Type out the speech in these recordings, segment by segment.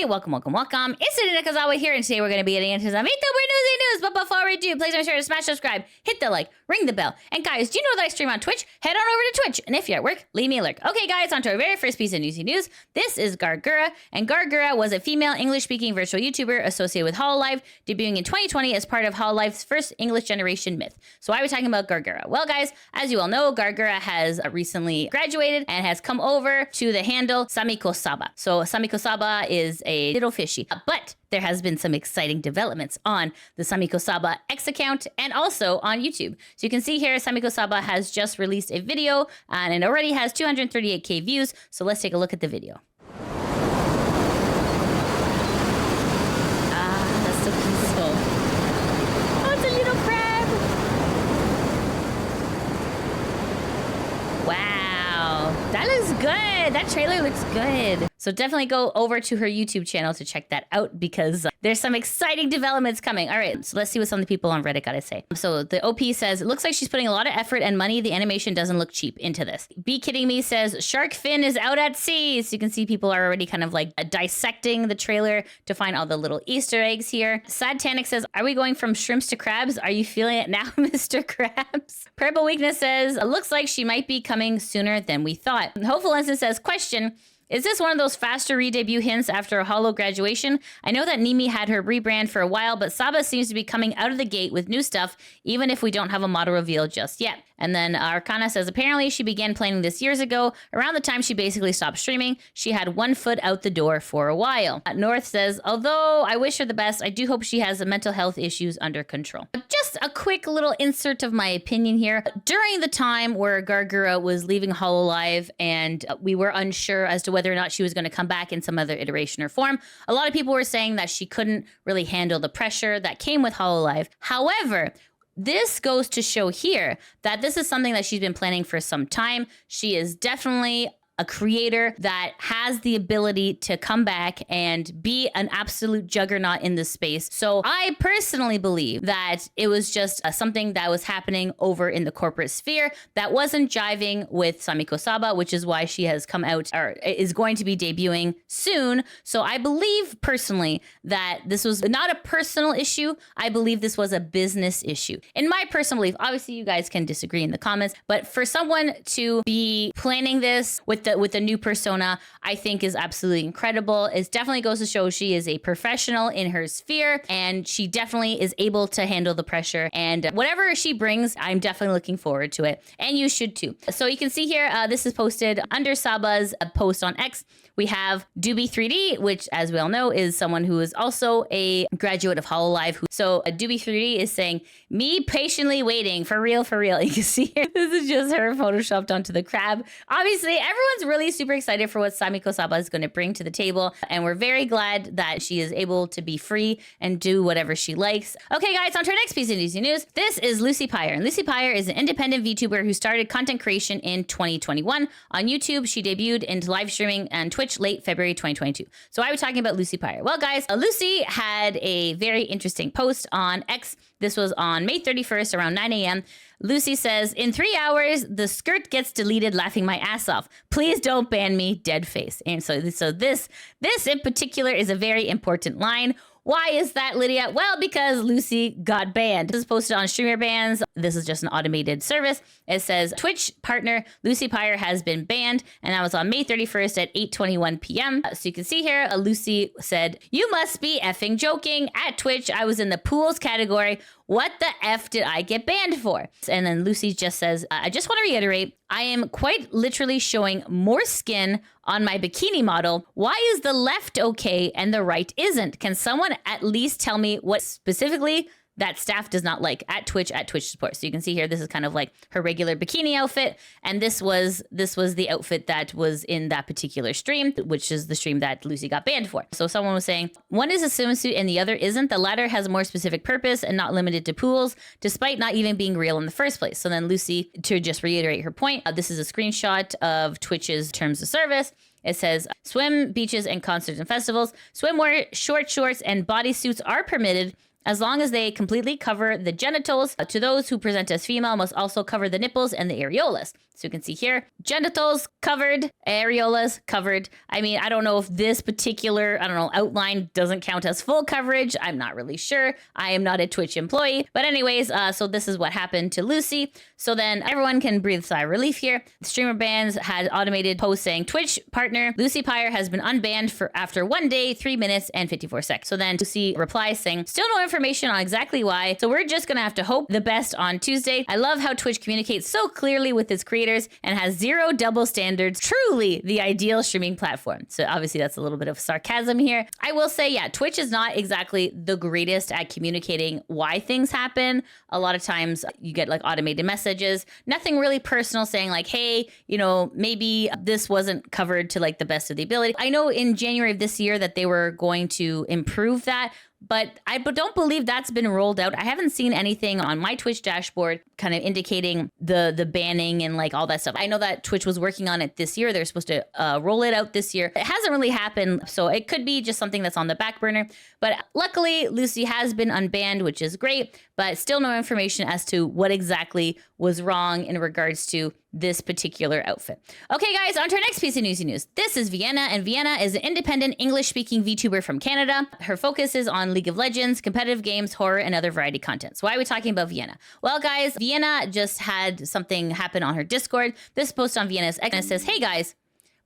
everybody. Welcome. It's Sinder Nakazawa here, and today we're going to be getting into some VTuber Newsy news. But before we do, please make sure to smash subscribe, hit the like, ring the bell. And guys, do you know that I stream on Twitch? Head on over to Twitch, and if you're at work, leave me a lurk. Okay, guys, on to our very first piece of Newsy news. This is Gawr Gura, and Gawr Gura was a female English-speaking virtual YouTuber associated with Hololive, debuting in 2020 as part of Hololive's first English generation myth. So why are we talking about Gawr Gura? Well, guys, as you all know, Gawr Gura has recently graduated and has come over to the handle Sameco Saba. So Sameco Saba is a little fishy, but there has been some exciting developments on the Sameco Saba X account and also on YouTube. So you can see here, Sameco Saba has just released a video and it already has 238K views. So let's take a look at the video. Ah, that's so peaceful. Oh, it's a little crab. Wow, that looks good. That trailer looks good. So definitely go over to her YouTube channel to check that out because there's some exciting developments coming. All right, so let's see what some of the people on Reddit got to say. So the OP says, it looks like she's putting a lot of effort and money. The animation doesn't look cheap into this. Be Kidding Me says, shark fin is out at sea. So you can see people are already kind of like dissecting the trailer to find all the little Easter eggs here. Sad Tanic says, are we going from shrimps to crabs? Are you feeling it now, Mr. Krabs? Purple Weakness says, it looks like she might be coming sooner than we thought. Hopeful Instant says, question, is this one of those faster re-debut hints after a Holo graduation? I know that Nimi had her rebrand for a while, but Saba seems to be coming out of the gate with new stuff, even if we don't have a model reveal just yet. And then Arcana says, apparently she began planning this years ago. Around the time she basically stopped streaming, she had one foot out the door for a while. North says, although I wish her the best, I do hope she has the mental health issues under control. Just a quick little insert of my opinion here. During the time where Gawr Gura was leaving Hololive and we were unsure as to whether or not she was going to come back in some other iteration or form, a lot of people were saying that she couldn't really handle the pressure that came with Hololive. However, this goes to show here that this is something that she's been planning for some time. She is definitely a creator that has the ability to come back and be an absolute juggernaut in this space. So I personally believe that it was just something that was happening over in the corporate sphere that wasn't jiving with Sameco Saba, which is why she has come out or is going to be debuting soon. So I believe personally that this was not a personal issue. I believe this was a business issue. In my personal belief, obviously you guys can disagree in the comments, but for someone to be planning this with the new persona, I think is absolutely incredible. It definitely goes to show she is a professional in her sphere and she definitely is able to handle the pressure, and whatever she brings, I'm definitely looking forward to it, and you should too. So you can see here, this is posted under Saba's post on X. We have Doobie3D, which as we all know is someone who is also a graduate of Hololive. So Doobie3D is saying, me patiently waiting, for real, for real. You can see here, this is just her photoshopped onto the crab. Obviously, everyone's really super excited for what Sameco Saba is going to bring to the table. And we're very glad that she is able to be free and do whatever she likes. Okay, guys, on to our next piece of Newsy news. This is Lucy Pyre. And Lucy Pyre is an independent VTuber who started content creation in 2021. On YouTube, she debuted into live streaming and Twitch late February 2022. So I was talking about Lucy Pyre. Well, guys, Lucy had a very interesting post on X. This was on May 31st around 9 a.m. Lucy says, in 3 hours, the skirt gets deleted, laughing my ass off. Please don't ban me, dead face. And so this in particular is a very important line. Why is that, Lydia? Well, because Lucy got banned. This is posted on Streamer Bans. This is just an automated service. It says Twitch partner Lucy Pyre has been banned, and that was on May 31st at 8:21 p.m. So you can see here, Lucy said, you must be effing joking. At Twitch, I was in the pools category. What the F did I get banned for? And then Lucy just says, I just want to reiterate, I am quite literally showing more skin on my bikini model. Why is the left okay and the right isn't? Can someone at least tell me what specifically that staff does not like at Twitch support? So you can see here, this is kind of like her regular bikini outfit. And this was the outfit that was in that particular stream, which is the stream that Lucy got banned for. So someone was saying, one is a swimsuit and the other isn't. The latter has a more specific purpose and not limited to pools, despite not even being real in the first place. So then Lucy, to just reiterate her point, this is a screenshot of Twitch's terms of service. It says, swim, beaches, and concerts and festivals. Swimwear, short shorts, and bodysuits are permitted as long as they completely cover the genitals. To those who present as female must also cover the nipples and the areolas. So you can see here, genitals covered, areolas covered. I mean, I don't know if this particular, outline doesn't count as full coverage. I'm not really sure. I am not a Twitch employee. But anyways, so this is what happened to Lucy. So then everyone can breathe a sigh of relief here. The streamer bans had automated post saying Twitch partner Lucy Pyre has been unbanned for after 1 day, 3 minutes, and 54 seconds. So then Lucy replies saying, still no information on exactly why. So we're just gonna have to hope the best on Tuesday. I love how Twitch communicates so clearly with its creators and has zero double standards. Truly the ideal streaming platform. So obviously that's a little bit of sarcasm here. I will say, yeah, Twitch is not exactly the greatest at communicating why things happen. A lot of times you get like automated messages, nothing really personal saying like, hey, maybe this wasn't covered to like the best of the ability. I know in January of this year that they were going to improve that, but I don't believe that's been rolled out. I haven't seen anything on my Twitch dashboard kind of indicating the banning and like all that stuff. I know that Twitch was working on it this year. They're supposed to roll it out this year. It hasn't really happened, so it could be just something that's on the back burner. But luckily, Lucy has been unbanned, which is great, but still no information as to what exactly was wrong in regards to this particular outfit. Okay, guys, on to our next piece of Newsy news. This is Vienna, and Vienna is an independent English-speaking VTuber from Canada. Her focus is on League of Legends, competitive games, horror, and other variety content. So why are we talking about Vienna? Well, guys, Vienna just had something happen on her Discord. This post on Vienna's X says, hey, guys,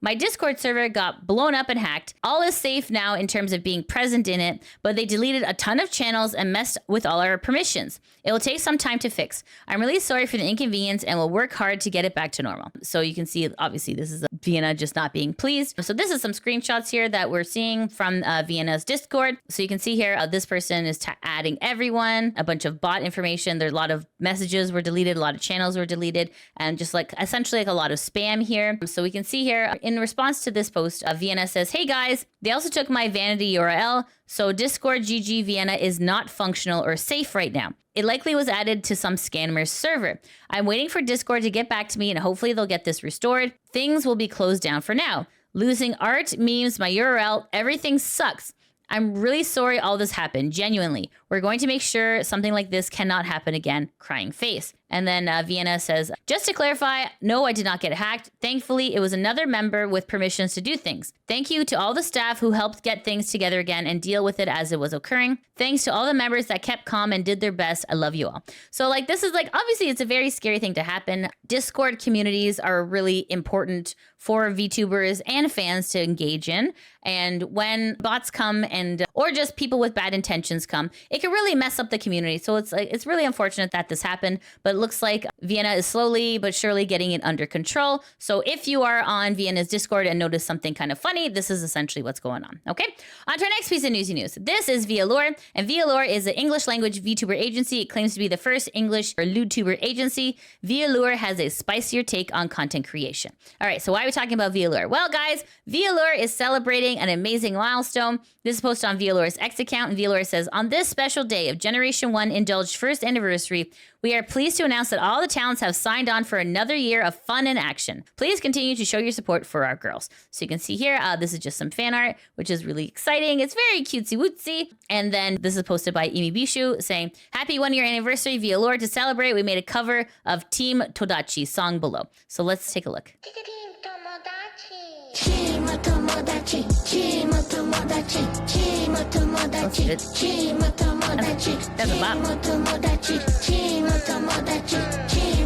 my Discord server got blown up and hacked. All is safe now in terms of being present in it, but they deleted a ton of channels and messed with all our permissions. It will take some time to fix. I'm really sorry for the inconvenience and will work hard to get it back to normal. So you can see, obviously, this is Vienna just not being pleased. So this is some screenshots here that we're seeing from Vienna's Discord. So you can see here, this person is adding everyone, a bunch of bot information. There's a lot of messages were deleted, a lot of channels were deleted, and just like essentially like a lot of spam here. So we can see here, in response to this post, Vienna says, hey guys, they also took my vanity URL, so Discord GG Vienna is not functional or safe right now. It likely was added to some scammer's server. I'm waiting for Discord to get back to me and hopefully they'll get this restored. Things will be closed down for now. Losing art, memes, my URL, everything sucks. I'm really sorry all this happened, genuinely. We're going to make sure something like this cannot happen again, crying face. And then Vienna says, just to clarify, no, I did not get hacked. Thankfully, it was another member with permissions to do things. Thank you to all the staff who helped get things together again and deal with it as it was occurring. Thanks to all the members that kept calm and did their best. I love you all. So like, this is like, obviously it's a very scary thing to happen. Discord communities are really important for VTubers and fans to engage in. And when bots come and, or just people with bad intentions come, it can really mess up the community. So it's like, it's really unfortunate that this happened, but it looks like Vienna is slowly but surely getting it under control. So if you are on Vienna's Discord and notice something kind of funny, this is essentially what's going on. Okay, on to our next piece of newsy news. This is VAllure, and VAllure is an English language VTuber agency. It claims to be the first English or LewTuber agency. VAllure has a spicier take on content creation. All right, so why are we talking about VAllure? Well, guys, VAllure is celebrating an amazing milestone. This is posted on VAllure's X account, and VAllure says, on this special day of Generation 1 Indulged first anniversary, we are pleased to announce that all the talents have signed on for another year of fun and action. Please continue to show your support for our girls. So you can see here, this is just some fan art, which is really exciting. It's very cutesy wootsy. And then this is posted by Imi Bishu saying, happy 1 year anniversary VAllure. To celebrate, we made a cover of Team Todachi song below. So let's take a look. That's a bop.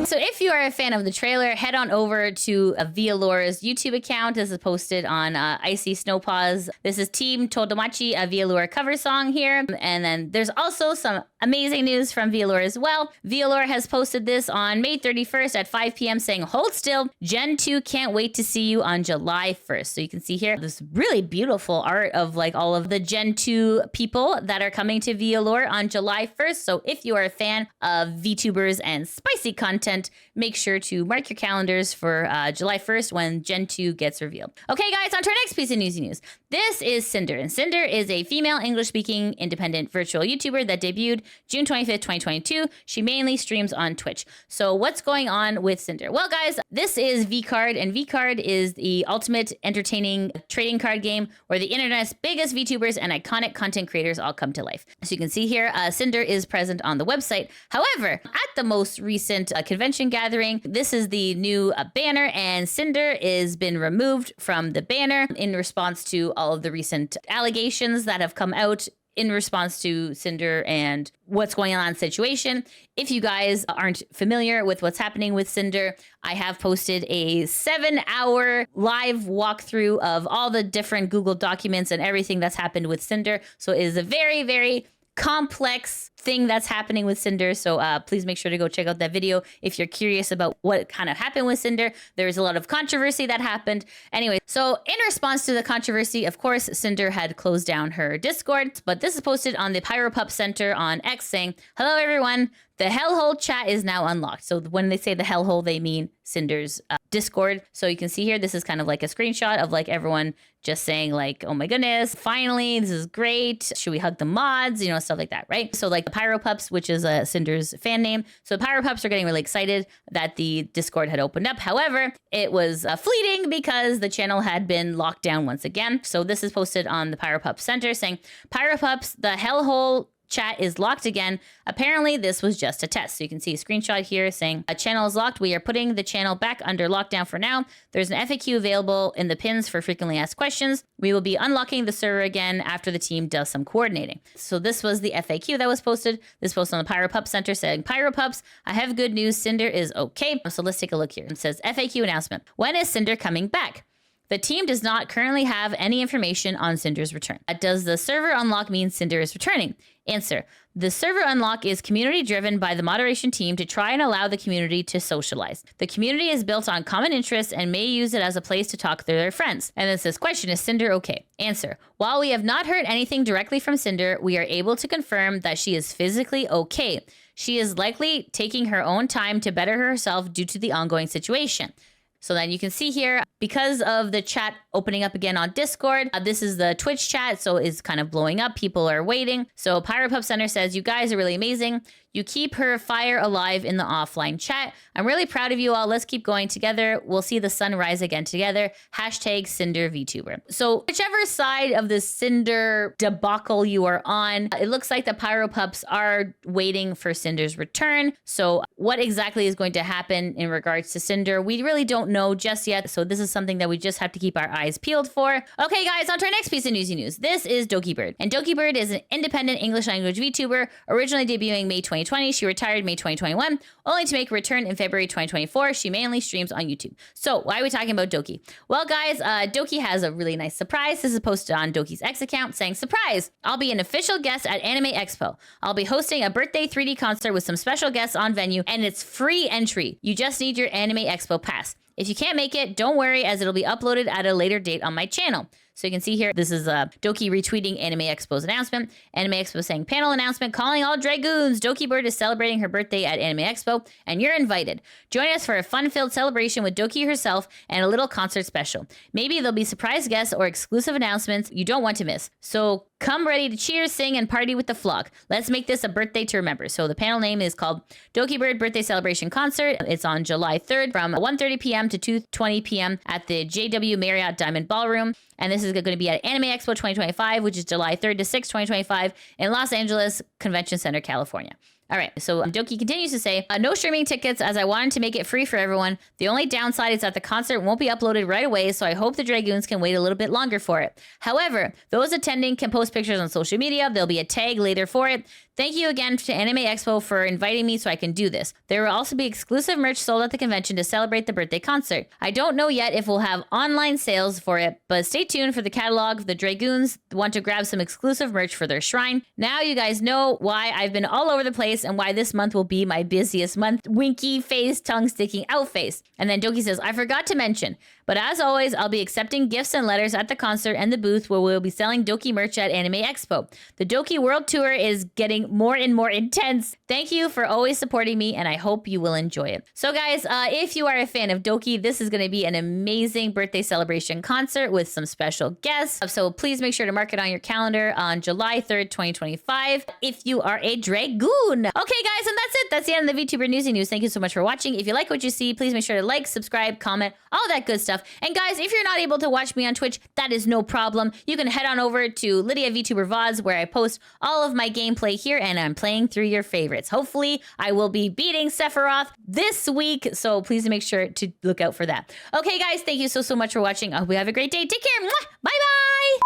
So if you are a fan of the trailer, head on over to VAllure's YouTube account. This is posted on Icy Snowpaws. This is Team Todomachi, a VAllure cover song here. And then there's also some amazing news from VAllure as well. VAllure has posted this on May 31st at 5 p.m. saying, hold still, Gen 2 can't wait to see you on July 1st. So you can see here this really beautiful art of like all of the Gen 2 people that are coming to VAllure on July 1st. So if you are a fan of VTubers and spicy content, make sure to mark your calendars for July 1st when Gen 2 gets revealed. Okay, guys, on to our next piece of newsy news. This is Sinder, and Sinder is a female English-speaking independent virtual YouTuber that debuted June 25th, 2022. She mainly streams on Twitch. So what's going on with Sinder? Well, guys, This is V-Card, and V-Card is the ultimate entertaining trading card game where the internet's biggest VTubers and iconic content creators all come to life. So you can see here, Sinder is present on the website. However, at the most recent convention gathering, this is the new banner, and Sinder is been removed from the banner in response to all of the recent allegations that have come out in response to Sinder and what's going on situation. If you guys aren't familiar with what's happening with Sinder, I have posted a 7-hour live walkthrough of all the different Google documents and everything that's happened with Sinder. So it is a very, very complex thing that's happening with Sinder. So please make sure to go check out that video if you're curious about what kind of happened with Sinder. There's a lot of controversy that happened. Anyway, so in response to the controversy, of course, Sinder had closed down her Discord, but this is posted on the PyroPup Center on X saying, "Hello everyone, the hellhole chat is now unlocked." So when they say the hellhole, they mean Sinder's Discord. So you can see here, this is kind of like a screenshot of like everyone just saying like, "Oh my goodness, finally, this is great. Should we hug the mods?" You know, stuff like that, right? So like the PyroPups, which is Sinder's fan name. So the PyroPups are getting really excited that the Discord had opened up. However, it was fleeting because the channel had been locked down once again. So this is posted on the PyroPup Center saying, "PyroPups, the hellhole chat is locked again. Apparently, this was just a test." So you can see a screenshot here saying, "A channel is locked. We are putting the channel back under lockdown for now. There's an FAQ available in the pins for frequently asked questions. We will be unlocking the server again after the team does some coordinating." So this was the FAQ that was posted. This posted on the PyroPup Center saying, "PyroPups, I have good news. Cinder is okay." So let's take a look here. It says, FAQ announcement. When is Cinder coming back? The team does not currently have any information on Cinder's return. Does the server unlock mean Cinder is returning? Answer. The server unlock is community driven by the moderation team to try and allow the community to socialize. The community is built on common interests and may use it as a place to talk to their friends. And then says, question, is Cinder okay? Answer. While we have not heard anything directly from Cinder, we are able to confirm that she is physically okay. She is likely taking her own time to better herself due to the ongoing situation. So then you can see here, because of the chat opening up again on Discord, this is the Twitch chat, so it's kind of blowing up. People are waiting. So PyroPup Center says, "You guys are really amazing. You keep her fire alive in the offline chat. I'm really proud of you all. Let's keep going together. We'll see the sun rise again together. Hashtag Cinder VTuber." So whichever side of the Cinder debacle you are on, it looks like the PyroPups are waiting for Cinder's return. So what exactly is going to happen in regards to Cinder, we really don't know just yet. So this is something that we just have to keep our eyes peeled for. Okay, guys, on to our next piece of newsy news. This is Dokibird. And Dokibird is an independent English language VTuber, originally debuting May 2020. She retired May 2021, only to make a return in February 2024. She mainly streams on YouTube. So why are we talking about Doki? Well, guys, Doki has a really nice surprise. This is posted on Doki's X account saying, "Surprise! I'll be an official guest at Anime Expo. I'll be hosting a birthday 3D concert with some special guests on venue, and it's free entry. You just need your Anime Expo pass. If you can't make it, don't worry, as it'll be uploaded at a later date on my channel." So you can see here, this is Doki retweeting Anime Expo's announcement. Anime Expo saying, "Panel announcement calling all Dragoons. Dokibird is celebrating her birthday at Anime Expo, and you're invited. Join us for a fun-filled celebration with Doki herself and a little concert special. Maybe there'll be surprise guests or exclusive announcements you don't want to miss. So come ready to cheer, sing, and party with the flock. Let's make this a birthday to remember." So the panel name is called Dokibird Birthday Celebration Concert. It's on July 3rd from 1:30 p.m. to 2:20 p.m. at the JW Marriott Diamond Ballroom. And this is going to be at Anime Expo 2025, which is July 3rd to 6th, 2025 in Los Angeles Convention Center, California. All right, so Doki continues to say, "No streaming tickets as I wanted to make it free for everyone. The only downside is that the concert won't be uploaded right away, so I hope the Dragoons can wait a little bit longer for it. However, those attending can post pictures on social media. There'll be a tag later for it. Thank you again to Anime Expo for inviting me so I can do this. There will also be exclusive merch sold at the convention to celebrate the birthday concert. I don't know yet if we'll have online sales for it, but stay tuned for the catalog. The Dragoons want to grab some exclusive merch for their shrine. Now you guys know why I've been all over the place and why this month will be my busiest month. Winky face, tongue sticking out face." And then Doki says, "I forgot to mention, But as always, I'll be accepting gifts and letters at the concert and the booth where we'll be selling Doki merch at Anime Expo. The Doki World Tour is getting more and more intense. Thank you for always supporting me, and I hope you will enjoy it. So guys, if you are a fan of Doki, this is going to be an amazing birthday celebration concert with some special guests. So please make sure to mark it on your calendar on July 3rd, 2025, if you are a Dragoon. Okay, guys, and that's it. That's the end of the VTuber Newsy News. Thank you so much for watching. If you like what you see, please make sure to like, subscribe, comment, all that good stuff. And guys, if you're not able to watch me on Twitch, that is no problem. You can head on over to Lydia VTuber VODs, where I post all of my gameplay here, and I'm playing through your favorites. Hopefully, I will be beating Sephiroth this week, so please make sure to look out for that. Okay, guys, thank you so much for watching. I hope you have a great day. Take care. Mwah! Bye-bye.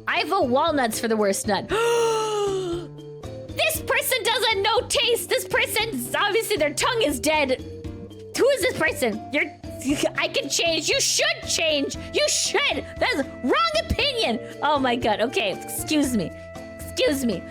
I vote walnuts for the worst nut. This person doesn't know taste. This person's obviously their tongue is dead. Who is this person? I can change. You should change. You should. That's wrong opinion. Oh my God. Okay, excuse me. Excuse me.